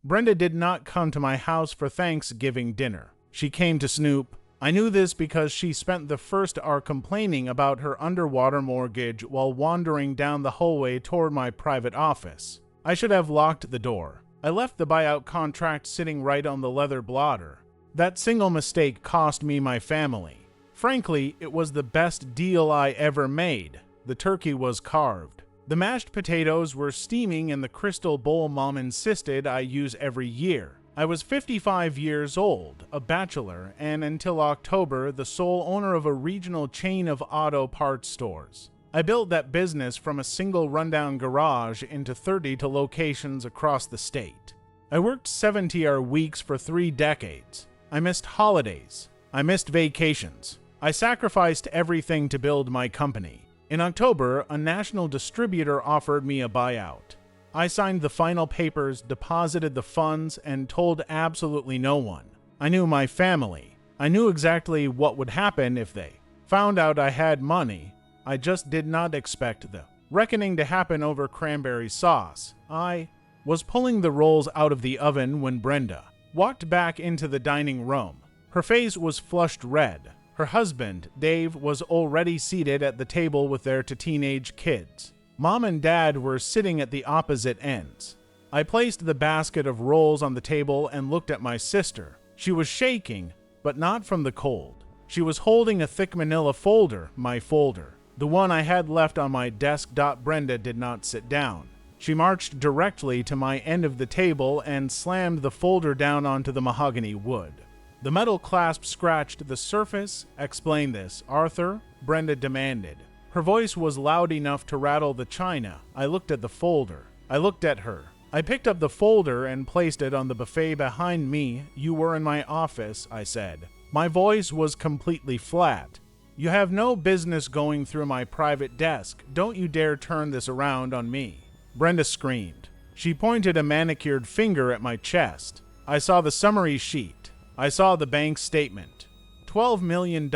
Brenda did not come to my house for Thanksgiving dinner. She came to snoop. I knew this because she spent the first hour complaining about her underwater mortgage while wandering down the hallway toward my private office. I should have locked the door. I left the buyout contract sitting right on the leather blotter. That single mistake cost me my family. Frankly, it was the best deal I ever made. The turkey was carved. The mashed potatoes were steaming in the crystal bowl Mom insisted I use every year. I was 55 years old, a bachelor, and until October, the sole owner of a regional chain of auto parts stores. I built that business from a single rundown garage into 30 locations across the state. I worked 70-hour weeks for 3 decades. I missed holidays. I missed vacations. I sacrificed everything to build my company. In October, a national distributor offered me a buyout. I signed the final papers, deposited the funds, and told absolutely no one. I knew my family. I knew exactly what would happen if they found out I had money. I just did not expect the reckoning to happen over cranberry sauce. I was pulling the rolls out of the oven when Brenda walked back into the dining room. Her face was flushed red. Her husband, Dave, was already seated at the table with their teenage kids. Mom and Dad were sitting at the opposite ends. I placed the basket of rolls on the table and looked at my sister. She was shaking, but not from the cold. She was holding a thick manila folder, my folder, the one I had left on my desk. Brenda did not sit down. She marched directly to my end of the table and slammed the folder down onto the mahogany wood. The metal clasp scratched the surface. "Explain this, Arthur," Brenda demanded. Her voice was loud enough to rattle the china. I looked at the folder. I looked at her. I picked up the folder and placed it on the buffet behind me. "You were in my office," I said. My voice was completely flat. "You have no business going through my private desk. Don't you dare turn this around on me." Brenda screamed. She pointed a manicured finger at my chest. I saw the summary sheet. I saw the bank statement. $12 million.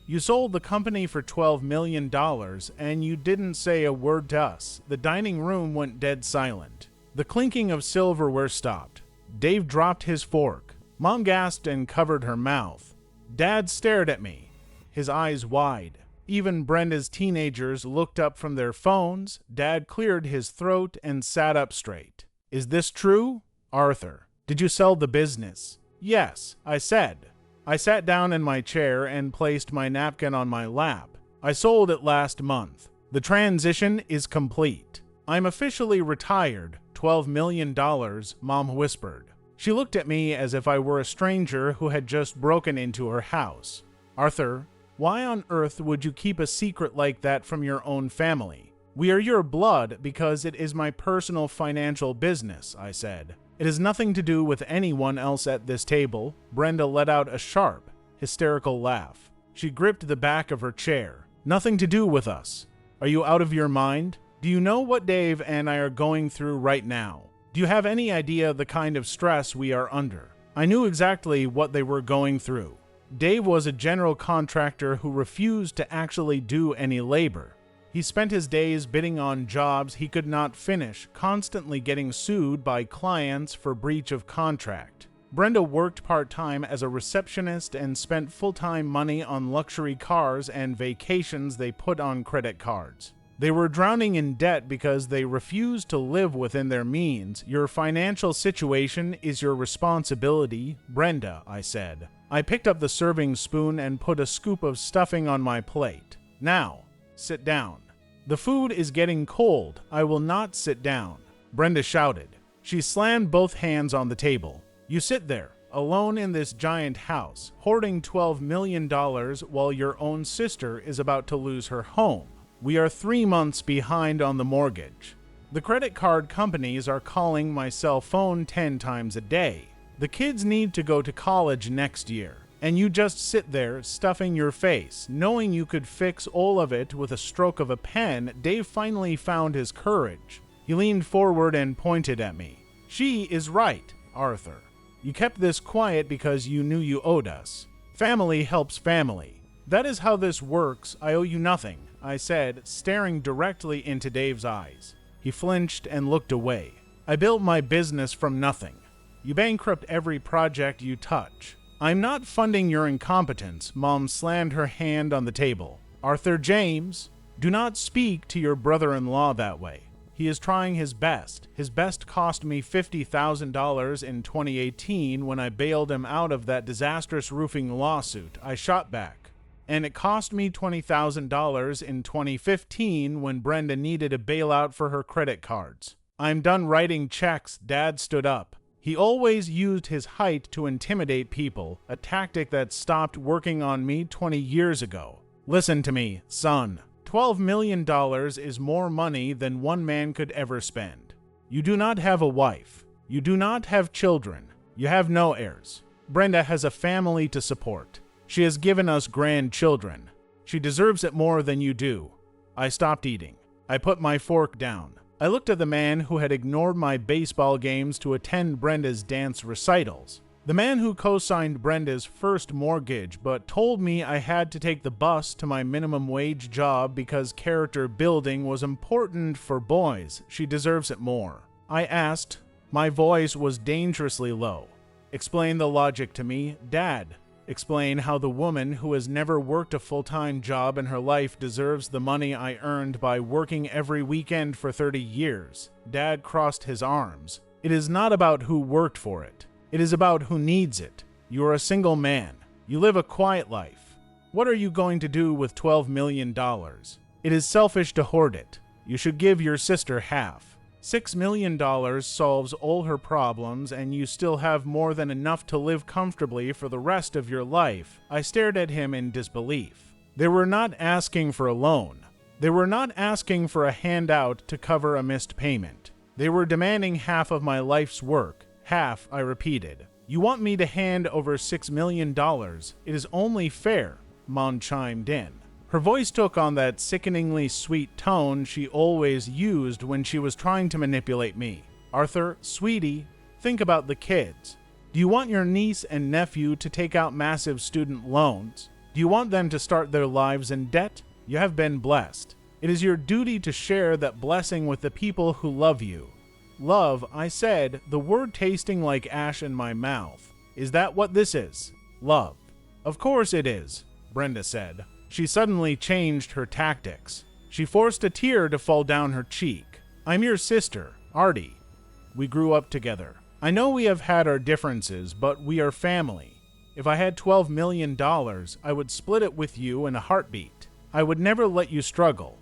You sold the company for $12 million, and you didn't say a word to us. The dining room went dead silent. The clinking of silverware stopped. Dave dropped his fork. Mom gasped and covered her mouth. Dad stared at me, his eyes wide. Even Brenda's teenagers looked up from their phones. Dad cleared his throat and sat up straight. "Is this true? Arthur, did you sell the business?" "Yes," I said. I sat down in my chair and placed my napkin on my lap. "I sold it last month. The transition is complete. I'm officially retired. $12 million, Mom whispered. She looked at me as if I were a stranger who had just broken into her house. "Arthur, why on earth would you keep a secret like that from your own family?" "We are your blood because it is my personal financial business," I said. "It has nothing to do with anyone else at this table." Brenda let out a sharp, hysterical laugh. She gripped the back of her chair. "Nothing to do with us. Are you out of your mind? Do you know what Dave and I are going through right now? Do you have any idea the kind of stress we are under?" I knew exactly what they were going through. Dave was a general contractor who refused to actually do any labor. He spent his days bidding on jobs he could not finish, constantly getting sued by clients for breach of contract. Brenda worked part-time as a receptionist and spent full-time money on luxury cars and vacations they put on credit cards. They were drowning in debt because they refused to live within their means. "Your financial situation is your responsibility, Brenda," I said. I picked up the serving spoon and put a scoop of stuffing on my plate. "Now, sit down." "The food is getting cold. I will not sit down," Brenda shouted. She slammed both hands on the table. "You sit there, alone in this giant house, hoarding $12 million while your own sister is about to lose her home. We are 3 months behind on the mortgage. The credit card companies are calling my cell phone 10 times a day. The kids need to go to college next year. And you just sit there, stuffing your face, knowing you could fix all of it with a stroke of a pen." Dave finally found his courage. He leaned forward and pointed at me. "She is right, Arthur. You kept this quiet because you knew you owed us. Family helps family. That is how this works. I owe you nothing," I said, staring directly into Dave's eyes. He flinched and looked away. "I built my business from nothing. You bankrupt every project you touch. I'm not funding your incompetence. Mom slammed her hand on the table. Arthur James, do not speak to your brother-in-law that way. He is trying his best. His best cost me $50,000 in 2018 when I bailed him out of that disastrous roofing lawsuit. I shot back. And it cost me $20,000 in 2015 when Brenda needed a bailout for her credit cards. I'm done writing checks. Dad stood up. He always used his height to intimidate people, a tactic that stopped working on me 20 years ago. Listen to me, son. $12 million is more money than one man could ever spend. You do not have a wife. You do not have children. You have no heirs. Brenda has a family to support. She has given us grandchildren. She deserves it more than you do. I stopped eating. I put my fork down. I looked at the man who had ignored my baseball games to attend Brenda's dance recitals. The man who co-signed Brenda's first mortgage but told me I had to take the bus to my minimum wage job because character building was important for boys. She deserves it more. I asked. My voice was dangerously low. Explain the logic to me, Dad. Explain how the woman who has never worked a full-time job in her life deserves the money I earned by working every weekend for 30 years. Dad crossed his arms. It is not about who worked for it. It is about who needs it. You are a single man. You live a quiet life. What are you going to do with $12 million? It is selfish to hoard it. You should give your sister half. $6 million solves all her problems, and you still have more than enough to live comfortably for the rest of your life. I stared at him in disbelief. They were not asking for a loan. They were not asking for a handout to cover a missed payment. They were demanding half of my life's work. Half, I repeated. You want me to hand over $6 million. It is only fair, Mom chimed in. Her voice took on that sickeningly sweet tone she always used when she was trying to manipulate me. Arthur, sweetie, think about the kids. Do you want your niece and nephew to take out massive student loans? Do you want them to start their lives in debt? You have been blessed. It is your duty to share that blessing with the people who love you. Love, I said, the word tasting like ash in my mouth. Is that what this is? Love. Of course it is, Brenda said. She suddenly changed her tactics. She forced a tear to fall down her cheek. I'm your sister, Artie. We grew up together. I know we have had our differences, but we are family. If I had $12 million, I would split it with you in a heartbeat. I would never let you struggle.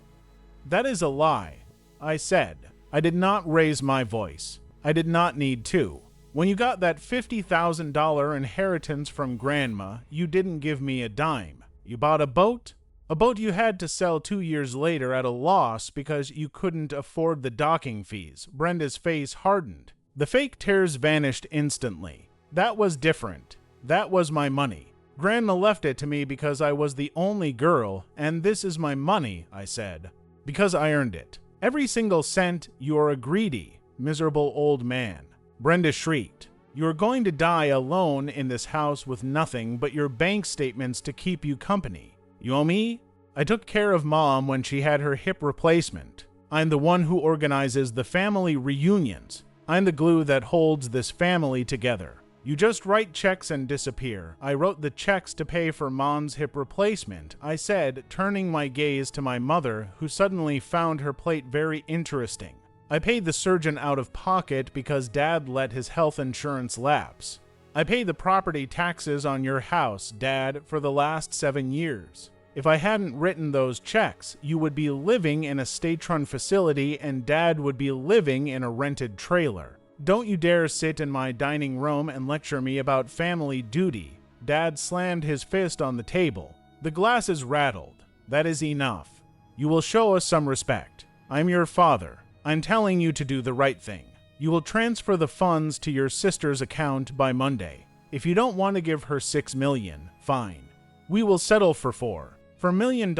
That is a lie, I said. I did not raise my voice. I did not need to. When you got that $50,000 inheritance from Grandma, you didn't give me a dime. You bought a boat? A boat you had to sell 2 years later at a loss because you couldn't afford the docking fees. Brenda's face hardened. The fake tears vanished instantly. That was different. That was my money. Grandma left it to me because I was the only girl, and this is my money, I said. Because I earned it. Every single cent. You are a greedy, miserable old man. Brenda shrieked. You are going to die alone in this house with nothing but your bank statements to keep you company. You owe me? I took care of Mom when she had her hip replacement. I'm the one who organizes the family reunions. I'm the glue that holds this family together. You just write checks and disappear. I wrote the checks to pay for Mom's hip replacement, I said, turning my gaze to my mother, who suddenly found her plate very interesting. I paid the surgeon out of pocket because Dad let his health insurance lapse. I paid the property taxes on your house, Dad, for the last 7 years. If I hadn't written those checks, you would be living in a state-run facility and Dad would be living in a rented trailer. Don't you dare sit in my dining room and lecture me about family duty. Dad slammed his fist on the table. The glasses rattled. That is enough. You will show us some respect. I'm your father. I'm telling you to do the right thing. You will transfer the funds to your sister's account by Monday. If you don't want to give her $6 million, fine. We will settle for $4 million. For $1 million,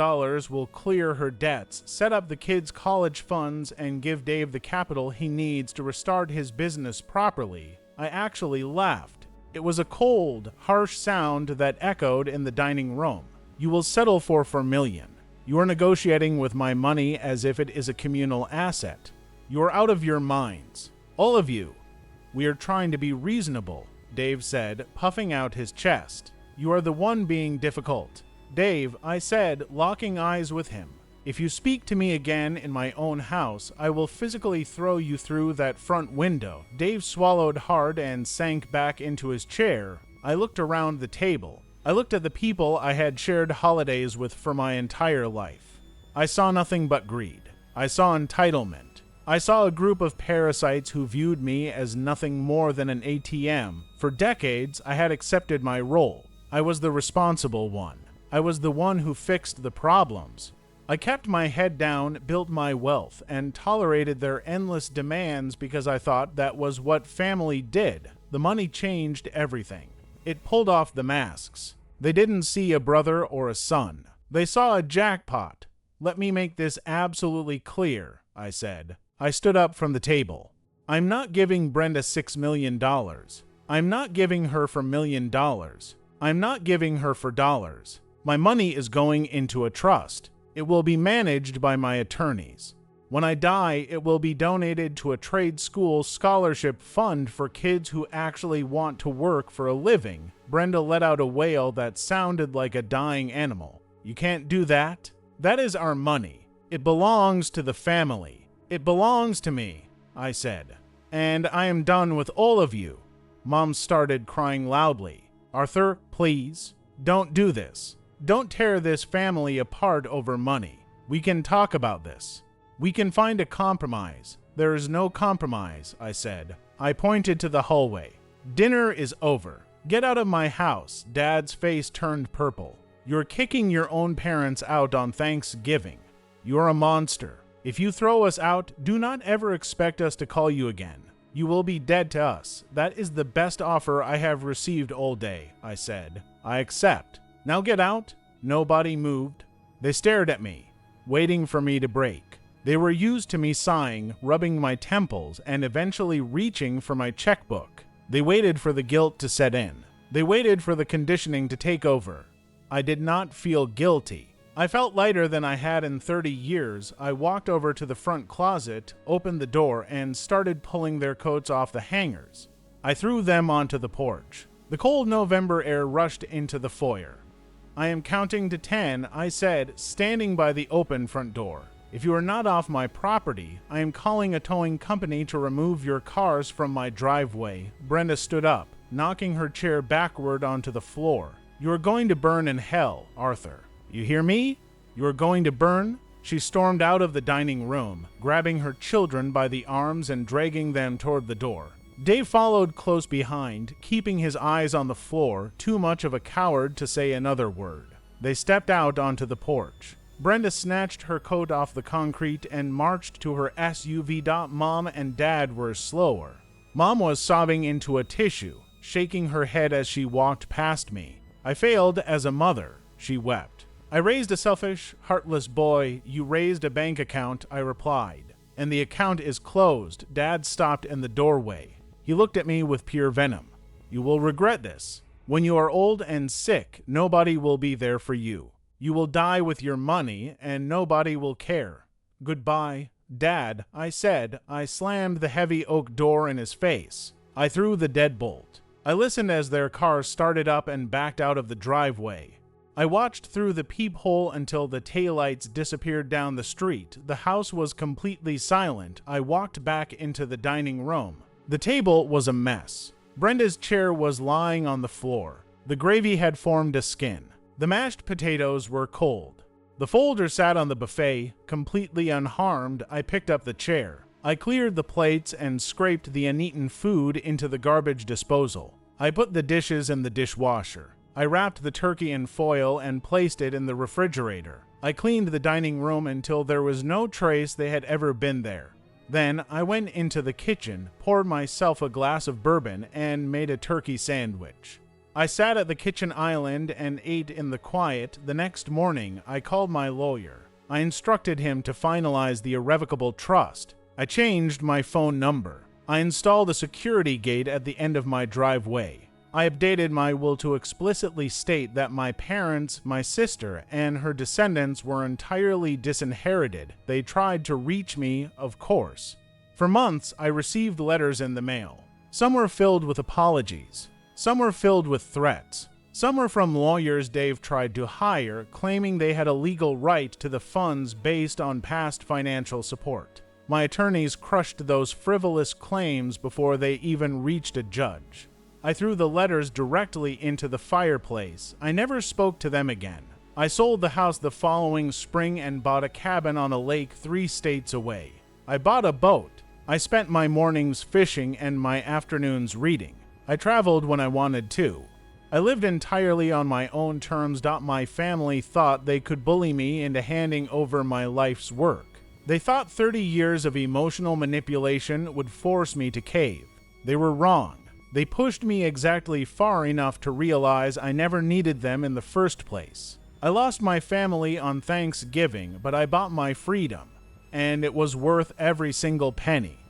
we'll clear her debts, set up the kids' college funds, and give Dave the capital he needs to restart his business properly. I actually laughed. It was a cold, harsh sound that echoed in the dining room. You will settle for $4 million. You are negotiating with my money as if it is a communal asset. You are out of your minds. All of you. We are trying to be reasonable, Dave said, puffing out his chest. You are the one being difficult. Dave, I said, locking eyes with him. If you speak to me again in my own house, I will physically throw you through that front window. Dave swallowed hard and sank back into his chair. I looked around the table. I looked at the people I had shared holidays with for my entire life. I saw nothing but greed. I saw entitlement. I saw a group of parasites who viewed me as nothing more than an ATM. For decades, I had accepted my role. I was the responsible one. I was the one who fixed the problems. I kept my head down, built my wealth, and tolerated their endless demands because I thought that was what family did. The money changed everything. It pulled off the masks. They didn't see a brother or a son. They saw a jackpot. Let me make this absolutely clear, I said. I stood up from the table. I'm not giving Brenda $6 million. I'm not giving her for $1 million. I'm not giving her for dollars. My money is going into a trust. It will be managed by my attorneys. When I die, it will be donated to a trade school scholarship fund for kids who actually want to work for a living. Brenda let out a wail that sounded like a dying animal. You can't do that? That is our money. It belongs to the family. It belongs to me, I said. And I am done with all of you. Mom started crying loudly. Arthur, please, don't do this. Don't tear this family apart over money. We can talk about this. We can find a compromise. There is no compromise, I said. I pointed to the hallway. Dinner is over. Get out of my house. Dad's face turned purple. You're kicking your own parents out on Thanksgiving. You're a monster. If you throw us out, do not ever expect us to call you again. You will be dead to us. That is the best offer I have received all day, I said. I accept. Now get out. Nobody moved. They stared at me, waiting for me to break. They were used to me sighing, rubbing my temples, and eventually reaching for my checkbook. They waited for the guilt to set in. They waited for the conditioning to take over. I did not feel guilty. I felt lighter than I had in 30 years. I walked over to the front closet, opened the door, and started pulling their coats off the hangers. I threw them onto the porch. The cold November air rushed into the foyer. I am counting to 10, I said, standing by the open front door. If you are not off my property, I am calling a towing company to remove your cars from my driveway. Brenda stood up, knocking her chair backward onto the floor. You are going to burn in hell, Arthur. You hear me? You are going to burn? She stormed out of the dining room, grabbing her children by the arms and dragging them toward the door. Dave followed close behind, keeping his eyes on the floor, too much of a coward to say another word. They stepped out onto the porch. Brenda snatched her coat off the concrete and marched to her SUV. Mom and Dad were slower. Mom was sobbing into a tissue, shaking her head as she walked past me. I failed as a mother, she wept. I raised a selfish, heartless boy. You raised a bank account, I replied. And the account is closed. Dad stopped in the doorway. He looked at me with pure venom. You will regret this. When you are old and sick, nobody will be there for you. You will die with your money, and nobody will care. Goodbye, Dad, I said. I slammed the heavy oak door in his face. I threw the deadbolt. I listened as their car started up and backed out of the driveway. I watched through the peephole until the taillights disappeared down the street. The house was completely silent. I walked back into the dining room. The table was a mess. Brenda's chair was lying on the floor. The gravy had formed a skin. The mashed potatoes were cold. The folder sat on the buffet, completely unharmed. I picked up the chair. I cleared the plates and scraped the uneaten food into the garbage disposal. I put the dishes in the dishwasher. I wrapped the turkey in foil and placed it in the refrigerator. I cleaned the dining room until there was no trace they had ever been there. Then I went into the kitchen, poured myself a glass of bourbon, and made a turkey sandwich. I sat at the kitchen island and ate in the quiet. The next morning, I called my lawyer. I instructed him to finalize the irrevocable trust. I changed my phone number. I installed a security gate at the end of my driveway. I updated my will to explicitly state that my parents, my sister, and her descendants were entirely disinherited. They tried to reach me, of course. For months, I received letters in the mail. Some were filled with apologies. Some were filled with threats. Some were from lawyers Dave tried to hire, claiming they had a legal right to the funds based on past financial support. My attorneys crushed those frivolous claims before they even reached a judge. I threw the letters directly into the fireplace. I never spoke to them again. I sold the house the following spring and bought a cabin on a lake 3 states away. I bought a boat. I spent my mornings fishing and my afternoons reading. I traveled when I wanted to. I lived entirely on my own terms. My family thought they could bully me into handing over my life's work. They thought 30 years of emotional manipulation would force me to cave. They were wrong. They pushed me exactly far enough to realize I never needed them in the first place. I lost my family on Thanksgiving, but I bought my freedom, and it was worth every single penny.